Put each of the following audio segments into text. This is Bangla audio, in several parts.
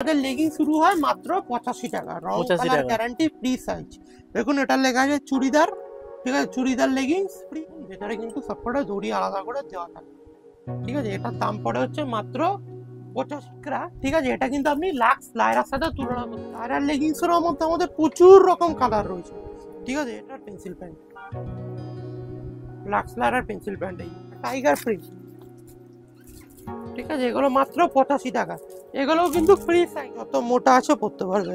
আমাদের লেগিং শুরু হয় মাত্র 85 টাকা, রং কালার গ্যারান্টি, ফ্রি সাইজ। দেখুন এটা লেখা আছে চুড়িদার, ঠিক আছে, চুড়িদার লেগিংস ফ্রি। ভেতরে কিন্তু সবকটা দড়ি আলাদা করে দেওয়া থাকে, ঠিক আছে। এটার দাম পড়ে হচ্ছে মাত্র 85 টাকা, ঠিক আছে। এটা কিন্তু আপনি লাক্স লায়রার সাথে তুলনা করতে, লায়রার লেগিংস এর মধ্যে আমাদের প্রচুর রকম কালার রয়েছে, ঠিক আছে। এটা পেন্সিল প্যান্ট, লাক্স লায়রার পেন্সিল প্যান্ট, এই টাইগার প্রিন্ট, ঠিক আছে। এগুলো মাত্র 85 টাকা, এগুলো কিন্তু ফ্রি সাইজ। যত মোটা আছে পড়তে পারবে,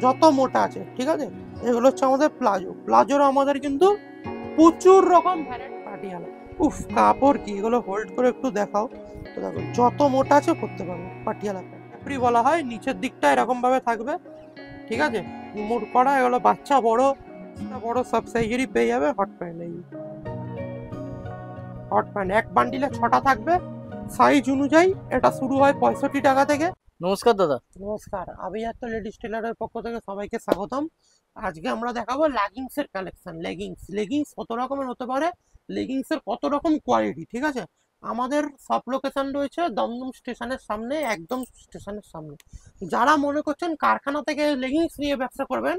যত মোটা আছে, ঠিক আছে। এগুলো হচ্ছে আমাদের প্লাজো, প্লাজোর আমাদের কিন্তু প্রচুর রকম ভ্যারাইটি। পাটিয়ালা, উফ কাপড় কি, এগুলো হোল্ড করে একটু দেখাও তো। দেখো যত মোটা আছে পড়তে পারবে। পাটিয়ালা প্যান্ট বলা হয়, নিচের দিকটা এরকম ভাবে থাকবে, ঠিক আছে, মোট করা। এগুলো বাচ্চা বড় বড় সব সাইজেরই পেয়ে যাবে। হট প্যান্ট, এই হট প্যান্ট এক বান্ডিলে 6টা থাকবে সাইজ অনুযায়ী। এটা শুরু হয় 65 টাকা থেকে। নমস্কার দাদা। নমস্কার, আভিজাত্য লেডিস টেলারের পক্ষ থেকে সবাইকে স্বাগতম। আজকে আমরা দেখাবো লেগিংস এর কালেকশন। লেগিংস কত রকমের হতে পারে, লেগিংস এর কত রকম কোয়ালিটি, ঠিক আছে। আমাদের সব লোকেশন রয়েছে দমদম স্টেশনের সামনে, একদম স্টেশনের সামনে। যারা মনে করছেন কারখানা থেকে লেগিংস নিয়ে ব্যবসা করবেন,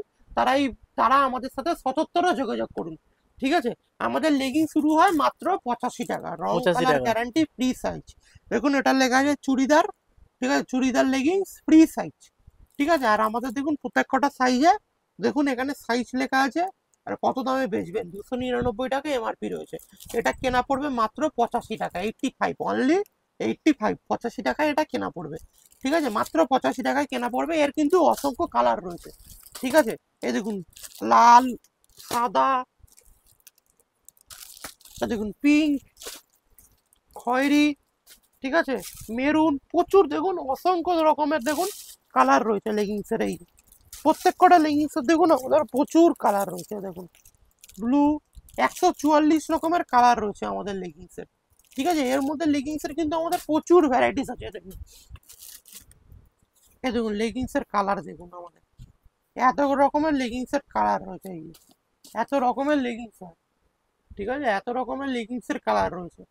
তারা আমাদের সাথে 77 যোগাযোগ করুন, ঠিক আছে। আমাদের লেগিংস শুরু হয় মাত্র 85 টাকা, রং কালার গ্যারান্টি, ফ্রি সাইজ। দেখুন এটা লেখা আছে চুড়িদার, ঠিক আছে, চুড়িদার লেগিংস ফ্রি সাইজ, ঠিক আছে। আর আমাদের দেখুন প্রত্যেক কটা সাইজে, দেখুন এখানে সাইজ লেখা আছে। আর কত দামে বেচবেন, 299 টাকা এমআরপি রয়েছে। এটা কেনা পড়বে মাত্র 85 টাকা, 85, অনলি 85, 85 টাকায় এটা কেনা পড়বে, ঠিক আছে। মাত্র 85 টাকায় কেনা পড়বে। এর কিন্তু অসংখ্য কালার রয়েছে, ঠিক আছে। এই দেখুন লাল, সাদা, দেখুন পিঙ্ক, খয়েরি, ঠিক আছে, মেরুন, প্রচুর দেখুন অসংখ্য রকমের দেখুন কালার রয়েছে লেগিংসের। এই প্রত্যেক কটা লেগিংসের দেখুন আমাদের প্রচুর কালার রয়েছে। দেখুন ব্লু, 144 রকমের কালার রয়েছে আমাদের লেগিংসের, ঠিক আছে। এর মধ্যে লেগিংসের কিন্তু আমাদের প্রচুর ভ্যারাইটিস আছে। দেখুন এই দেখুন লেগিংসের কালার দেখুন, আমাদের এত রকমের লেগিংসের কালার রয়েছে। এই এত রকমের লেগিংস হয়, ঠিক আছে, এত রকমের লেগিংসের কালার রয়েছে,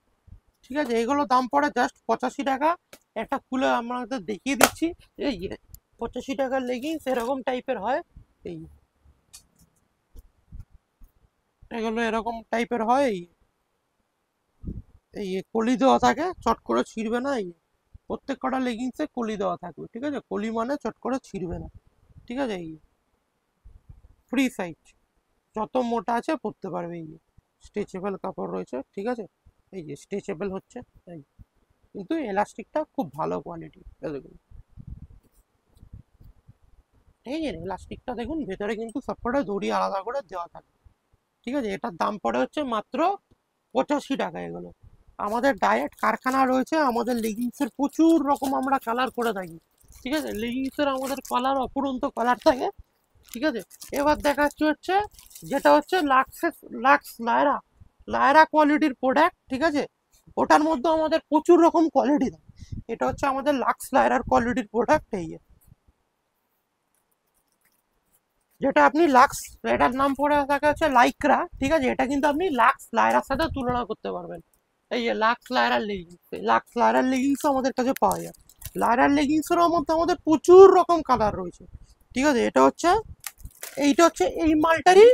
ঠিক আছে। এগুলো দাম পড়ে জাস্ট 85 টাকা। একটা খুলে আপনাদের দেখিয়ে দিচ্ছি। এই 85 টাকার লেগিংস এরকম টাইপের হয়। এই এগুলো এরকম টাইপের হয়। এই কলি দেওয়া থাকে, চট করে ছিঁড়বে না। এই প্রত্যেক কটা লেগিংসে কলি দেওয়া থাকবে, ঠিক আছে। কলি মানে চট করে ছিঁড়বে না, ঠিক আছে। এই ফ্রি সাইজ, যত মোটা আছে পরতে পারবে। এই স্ট্রেচেবল কাপড় রয়েছে, ঠিক আছে। এই যে স্ট্রেচেবল হচ্ছে, এই কিন্তু এলাস্টিকটা খুব ভালো কোয়ালিটি। দেখুন এই যে এলাস্টিকটা দেখুন, ভেতরে কিন্তু সবকটা দড়ি আলাদা করে দেওয়া থাকে, ঠিক আছে। এটার দাম পড়ে হচ্ছে মাত্র 85 টাকা। এগুলো আমাদের ডাইরেক্ট কারখানা রয়েছে। আমাদের লেগিংসের প্রচুর রকম আমরা কালার করে থাকি, ঠিক আছে। লেগিংসের আমাদের কালার অপরন্ত কালার থাকে, ঠিক আছে। এবার দেখাচ্ছি হচ্ছে যেটা হচ্ছে লাক্স লায়রা, লায়রা কোয়ালিটির প্রোডাক্ট, ঠিক আছে। ওটার মধ্যে আমাদের প্রচুর রকম কোয়ালিটি থাকে। এটা হচ্ছে আমাদের লাক্স লায়রার কোয়ালিটির প্রোডাক্ট। এই যেটা আপনি লাক্স, এটার নাম পড়ে থাকে হচ্ছে লাইক্রা, ঠিক আছে। এটা কিন্তু আপনি লাক্স লায়রার সাথে তুলনা করতে পারবেন। এই যে লাক্স লায়রার লেগিংস, লাক্স লায়রার লেগিংস আমাদের কাছে পাওয়া যায়। লায়রার লেগিংসের মধ্যে আমাদের প্রচুর রকম কালার রয়েছে, ঠিক আছে। এইটা হচ্ছে এই মালটারই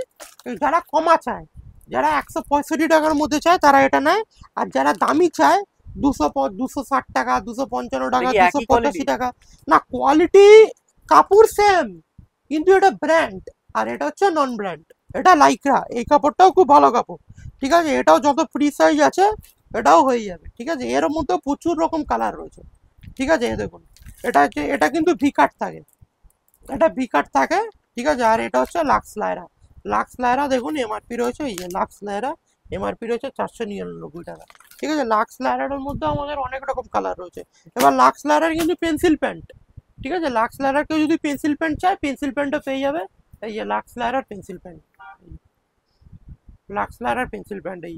যারা কমা চায়, যারা 165 টাকার মধ্যে চায় তারা এটা নেয়। আর যারা দামি চায় 260 টাকা, 255 টাকা, 285 টাকা, না কোয়ালিটি কাপড় সেম, কিন্তু এটা ব্র্যান্ড আর এটা হচ্ছে নন ব্র্যান্ড। এটা লাইক্রা, এই কাপড়টাও খুব ভালো কাপড়, ঠিক আছে। এটাও যত ফ্রি সাইজ আছে এটাও হয়ে যাবে, ঠিক আছে। এর মধ্যে প্রচুর রকম কালার রয়েছে, ঠিক আছে। দেখুন এটা কিন্তু ভি কাট থাকে, এটা ভি কাট থাকে, ঠিক আছে। আর এটা হচ্ছে লাক্স লায়রা, লাক্স লায়রা দেখুন এমআরপি রয়েছে। এই যে লাক্স লায়রা এমআরপি রয়েছে 499 টাকা, ঠিক আছে। লাক্স লায়রার মধ্যে আমাদের অনেক রকম কালার রয়েছে। এবার লাক্স লায়রার কিন্তু পেন্সিল প্যান্ট, ঠিক আছে। লাক্স লায়রার কেউ যদি পেন্সিল প্যান্ট চায় পেন্সিল প্যান্টও পেয়ে যাবে। এই যে লাক্স লায়রার পেন্সিল প্যান্ট, লাক্স লায়রার পেন্সিল প্যান্ট, এই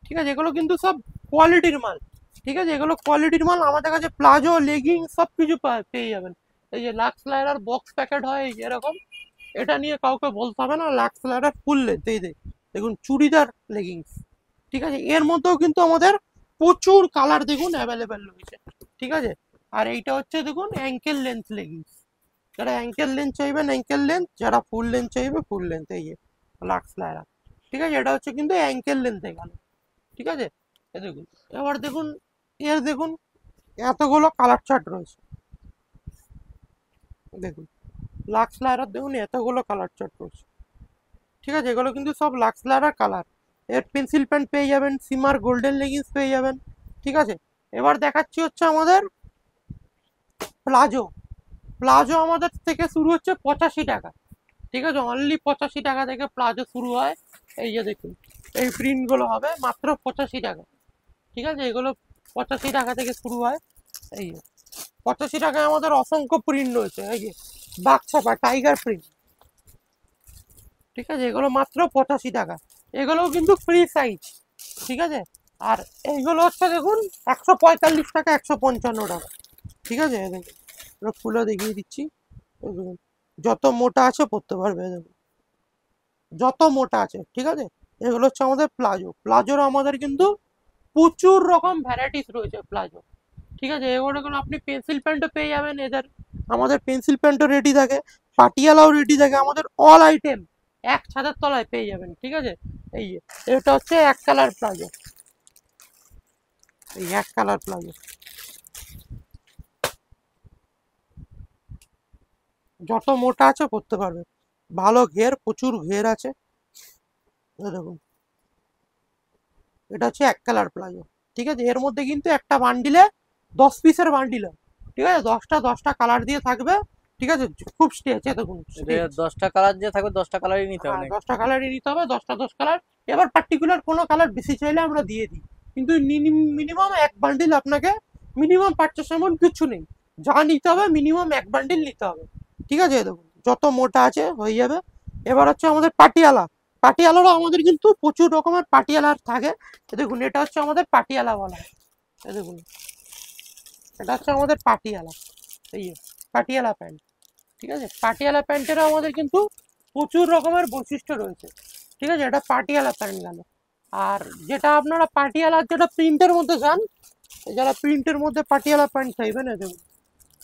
ঠিক আছে। এগুলো কিন্তু সব কোয়ালিটির মাল, ঠিক আছে। এগুলো কোয়ালিটির মাল। আমাদের কাছে প্লাজো, লেগিং সব কিছু পেয়ে যাবেন। এই যে লাক্স লায়রার বক্স প্যাকেট হয় এরকম, এটা নিয়ে কাউকে বলতে হবে না। লাক্স লায়রার ফুল লেন্থ, এই দেখুন চুড়িদার লেগিংস, ঠিক আছে। এর মধ্যেও কিন্তু আমাদের প্রচুর কালার দেখুন অ্যাভেলেবেল রয়েছে, ঠিক আছে। আর এইটা হচ্ছে দেখুন অ্যাঙ্কেল লেন্থ লেগিংস, যারা অ্যাঙ্কেল লেন্থ চাইবেন অ্যাঙ্কেল লেন্থ, যারা ফুল লেন্থ চাইবে ফুল লেন্থ। এই যে লাক্স লায়রা, ঠিক আছে, এটা হচ্ছে কিন্তু অ্যাঙ্কেল লেন্থে গেল, ঠিক আছে। এ দেখুন, এবার দেখুন এর দেখুন এতগুলো কালার চার্ট রয়েছে, দেখুন লাক্স লায়রার দেখুন এতগুলো কালার চার্ট রয়েছে, ঠিক আছে, এগুলো কিন্তু সব লাক্স লায়রার কালার। এর পেন্সিল প্যান্ট পেয়ে যাবেন, সিমার গোল্ডেন লেগিংস পেয়ে যাবেন, ঠিক আছে। এবার দেখাচ্ছি হচ্ছে আমাদের প্লাজো। প্লাজো আমাদের থেকে শুরু হচ্ছে 85 টাকা, ঠিক আছে, অনলি 85 টাকা থেকে প্লাজো শুরু হয়। এই যে দেখুন এই প্রিন্টগুলো হবে মাত্র 85 টাকা, ঠিক আছে, এগুলো 85 টাকা থেকে শুরু হয়। এই যে 85 টাকায় আমাদের অসংখ্য প্রিন্ট রয়েছে, এই যে বাঘছাপা টাইগার প্রিন্ট, ঠিক আছে, এগুলো মাত্র 85 টাকা। এগুলোও কিন্তু ফ্রি সাইজ, ঠিক আছে। আর এইগুলো হচ্ছে দেখুন 145 টাকা, 155 টাকা, ঠিক আছে। দেখুন খুলে দেখিয়ে দিচ্ছি, দেখুন যত মোটা আছে পড়তে পারবে, দেখুন যত মোটা আছে, ঠিক আছে। এগুলো হচ্ছে আমাদের প্লাজো। প্লাজোর আমাদের কিন্তু প্রচুর রকম ভ্যারাইটিস রয়েছে প্লাজো, ঠিক আছে। এগুলো আপনি পেন্সিল প্যান্টও পেয়ে যাবেন এদের, আমাদের পেন্সিল প্যান্টও রেডি থাকে, পাটিয়ালাও রেডি থাকে, আমাদের অল আইটেম এক ছাদের তলায় পেয়ে যাবেন, ঠিক আছে। এই যে এটা হচ্ছে এক কালার প্লাজো, এই এক কালার প্লাজো, যত মোটা আছে পরতে পারবে, ভালো ঘের, প্রচুর ঘের আছে। দেখুন এটা হচ্ছে এক কালার প্লাজো, ঠিক আছে। এর মধ্যে কিন্তু একটা বান্ডিলে 10 পিসের বান্ডিল হয়, ঠিক আছে, 10টা কালার দিয়ে থাকবে, ঠিক আছে, খুব স্টেচ। দেখুন 10টা কালার যে থাকবে 10টা কালারই নিতে হবে, 10টা কালারই নিতে হবে, 10টা 10 কালার। এবার পার্টিকুলার কোনো কালার বেশি চাইলে আমরা দিয়ে দিই, কিন্তু মিনিমাম এক বান্ডিল আপনাকে, মিনিমাম পারচেস এমন কিছু নেই, যা নিতে হবে মিনিমাম এক বান্ডিল নিতে হবে, ঠিক আছে। দেখুন যত মোটা আছে হয়ে যাবে। এবার হচ্ছে আমাদের পাটিয়ালা। পাটিয়ালারও আমাদের কিন্তু প্রচুর রকমের পাটিয়ালার থাকে। দেখুন এটা হচ্ছে আমাদের পাটিয়ালা বলা হয়, দেখুন এটা হচ্ছে আমাদের পাটিয়ালা, এই পাটিয়ালা প্যান্ট, ঠিক আছে। পাটিয়ালা প্যান্টেরও আমাদের কিন্তু প্রচুর রকমের বৈশিষ্ট্য রয়েছে, ঠিক আছে, এটা পাটিয়ালা প্যান্ট গেল। আর যেটা আপনারা পাটিয়ালার যেটা প্রিন্টের মধ্যে যান, যারা প্রিন্টের মধ্যে পাটিয়ালা প্যান্ট চাইবেন, দেখুন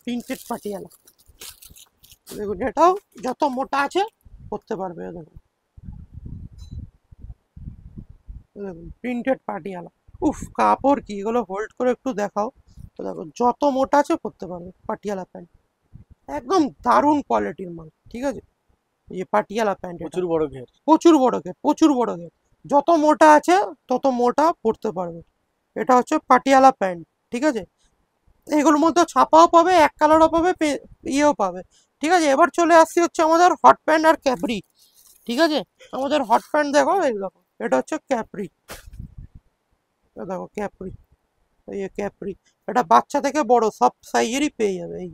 প্রিন্টেড পাটিয়ালা, দেখুন এটাও যত মোটা আছে করতে পারবে, দেখুন দেখুন প্রিন্টেড পাটিয়ালা। উফ কাপড় কি, এগুলো হোল্ড করে একটু দেখাও, তো দেখো যত মোটা আছে করতে পারবে পাটিয়ালা প্যান্ট, একদম দারুণ কোয়ালিটির মাল, ঠিক আছে। এই পাটিয়ালা প্যান্ট প্রচুর বড় ঘের, প্রচুর বড় ঘের, প্রচুর বড় ঘের, যত মোটা আছে তত মোটা পড়তে পারবে। এটা হচ্ছে পাটিয়ালা প্যান্ট, ঠিক আছে। এগুলোর মধ্যে ছাপাও পাবে, এক কালারও পাবে, ইয়েও পাবে, ঠিক আছে। এবার চলে আসছি হচ্ছে আমাদের হট প্যান্ট আর ক্যাপরি, ঠিক আছে। আমাদের হট প্যান্ট দেখো, এই দেখো এটা হচ্ছে ক্যাপরি, দেখো ক্যাপরি, এই ক্যাপরি, এটা বাচ্চা থেকে বড় সব সাইজেরই পেয়ে যাবে। এই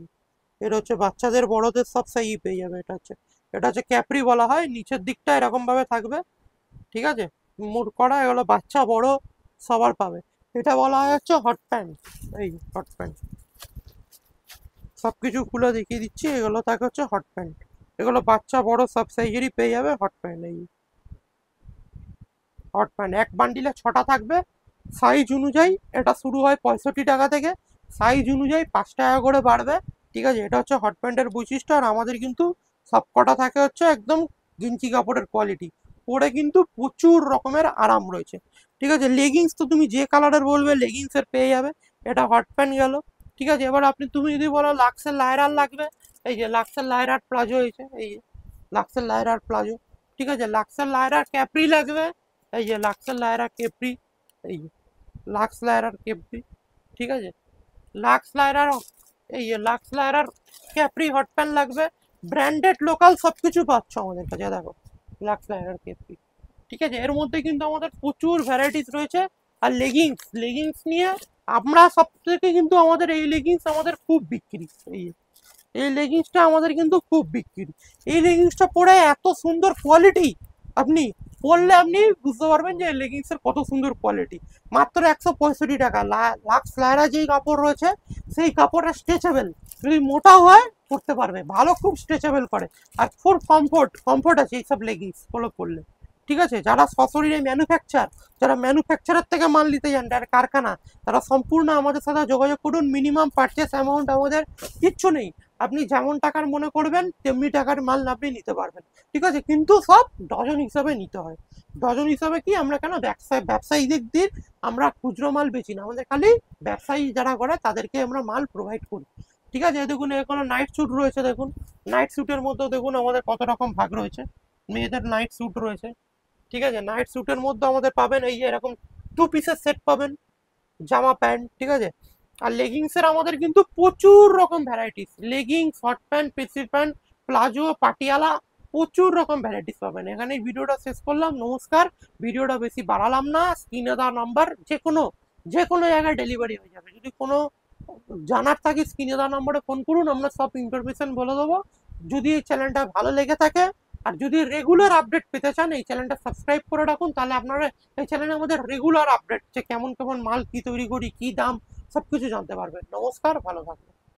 এটা হচ্ছে বাচ্চাদের বড়দের সব সাইজই পেয়ে যাবে। এটা হচ্ছে ক্যাপরি বলা হয়, নিচের দিকটা এরকম ভাবে থাকবে, ঠিক আছে, মুড করা, এগুলো বাচ্চা বড় সবার পাবে। এটা বলা হয় হচ্ছে হট প্যান্ট, এই হট প্যান্ট, সব কিছু খুলে দেখিয়ে দিচ্ছি, এগুলো থাকে হচ্ছে হট প্যান্ট, এগুলো বাচ্চা বড় সব সাইজেরই পেয়ে যাবে হট প্যান্ট। এই হট প্যান্ট এক বান্ডিলে 6টা থাকবে, সাইজ অনুযায়ী এটা শুরু হয় 65 টাকা থেকে, সাইজ অনুযায়ী 5 টাকা করে বাড়বে, ঠিক আছে। এটা হচ্ছে হট প্যান্টের বৈশিষ্ট্য। আর আমাদের কিন্তু সব কটা থাকে হচ্ছে একদম গেঞ্জি কাপড়ের কোয়ালিটি, পরে কিন্তু প্রচুর রকমের আরাম রয়েছে, ঠিক আছে। লেগিংস তো তুমি যে কালারের বলবে লেগিংসের পেয়ে যাবে, এটা হট প্যান্ট গেল, ঠিক আছে। এবার তুমি যদি বলো লাক্সের লায়রার লাগবে, এই যে লাক্সের লায়রার প্লাজো হয়েছে, এই যে লাক্সের লায়রার প্লাজো, ঠিক আছে। লাক্সের লায়রার ক্যাপরি লাগবে, এই যে লাক্সের লায়রা কেপরি, এই যে লাক্স লায়রার কেপরি, ঠিক আছে। লাক্স লায়রার, এই যে লাক্স লায়রার ক্যাপরি হট প্যান্ট লাগবে, ব্র্যান্ডেড লোকাল সব কিছু পাচ্ছ আমাদের কাছে, দেখো লাক্স লায়রার কেপরি, ঠিক আছে। এর মধ্যে কিন্তু আমাদের প্রচুর ভ্যারাইটিস রয়েছে। আর লেগিংস, লেগিংস নিয়ে আমরা সব থেকে কিন্তু আমাদের এই লেগিংস আমাদের খুব বিক্রি, এই লেগিংসটা আমাদের কিন্তু খুব বিক্রি। এই লেগিংসটা পরে এত সুন্দর কোয়ালিটি, আপনি পরলে আপনি বুঝতে পারবেন যে লেগিংস এর কত সুন্দর কোয়ালিটি। মাত্র 165 টাকা। লাক্স লায়রা যেই কাপড় রয়েছে সেই কাপড়টা স্ট্রেচেবল, যদি মোটা হয় পরতে পারবে ভালো, খুব স্ট্রেচেবল করে, আর খুব কমফোর্ট আছে এইসব লেগিংস গুলো পরলে, ঠিক আছে, যারা সশরীরে ম্যানুফ্যাকচার, যারা ম্যানুফ্যাকচারার থেকে মাল নিতে যান ডাইরেক্ট কারখানা, তারা সম্পূর্ণ আমাদের সাথে যোগাযোগ করুন। মিনিমাম পারচেস অ্যামাউন্ট আমাদের কিচ্ছু নেই, আপনি যেমন টাকার মনে করবেন তেমনি টাকার মাল আপনি নিতে পারবেন। ঠিক আছে, কিন্তু সব ডজন হিসাবে নিতে হয়। ডজন হিসাবে কি, আমরা কেন ব্যবসায়ীদের দিক আমরা খুচরো মাল বেচি না, আমাদের খালি ব্যবসায়ী যারা করে তাদেরকে আমরা মাল প্রোভাইড করি। ঠিক আছে, দেখুন এখানে নাইট স্যুট রয়েছে, দেখুন নাইট স্যুটের মধ্যেও দেখুন আমাদের কত রকম ভাগ রয়েছে। মেয়েদের নাইট স্যুট রয়েছে, ঠিক আছে, নাইট স্যুটের মধ্যে আমাদের পাবেন এই যে এরকম 2 পিসের সেট পাবেন, জামা প্যান্ট, ঠিক আছে। আর লেগিংসের আমাদের কিন্তু প্রচুর রকম ভ্যারাইটিস, লেগিং, শর্ট প্যান্ট, পেসি প্যান্ট, প্লাজো, পাটিয়ালা, প্রচুর রকম ভ্যারাইটিস পাবেন। এখানে ভিডিওটা শেষ করলাম, নমস্কার। ভিডিওটা বেশি বাড়ালাম না, স্ক্রিনে দেওয়া নাম্বার যে কোনো জায়গায় ডেলিভারি হয়ে যাবে। যদি কোনো জানার থাকে স্ক্রিনে দেওয়া নম্বরে ফোন করুন, আমরা সব ইনফরমেশন বলে দেবো। যদি এই চ্যানেলটা ভালো লেগে থাকে আর যদি রেগুলার আপডেট পেতে চান, এই চ্যানেলটা সাবস্ক্রাইব করে রাখুন, তাহলে আপনারা এই চ্যানেলে আমাদের রেগুলার আপডেট যে কেমন কেমন মাল কি তৈরি করি, কি দাম, সবকিছু জানতে পারবেন। নমস্কার, ভালো থাকবেন।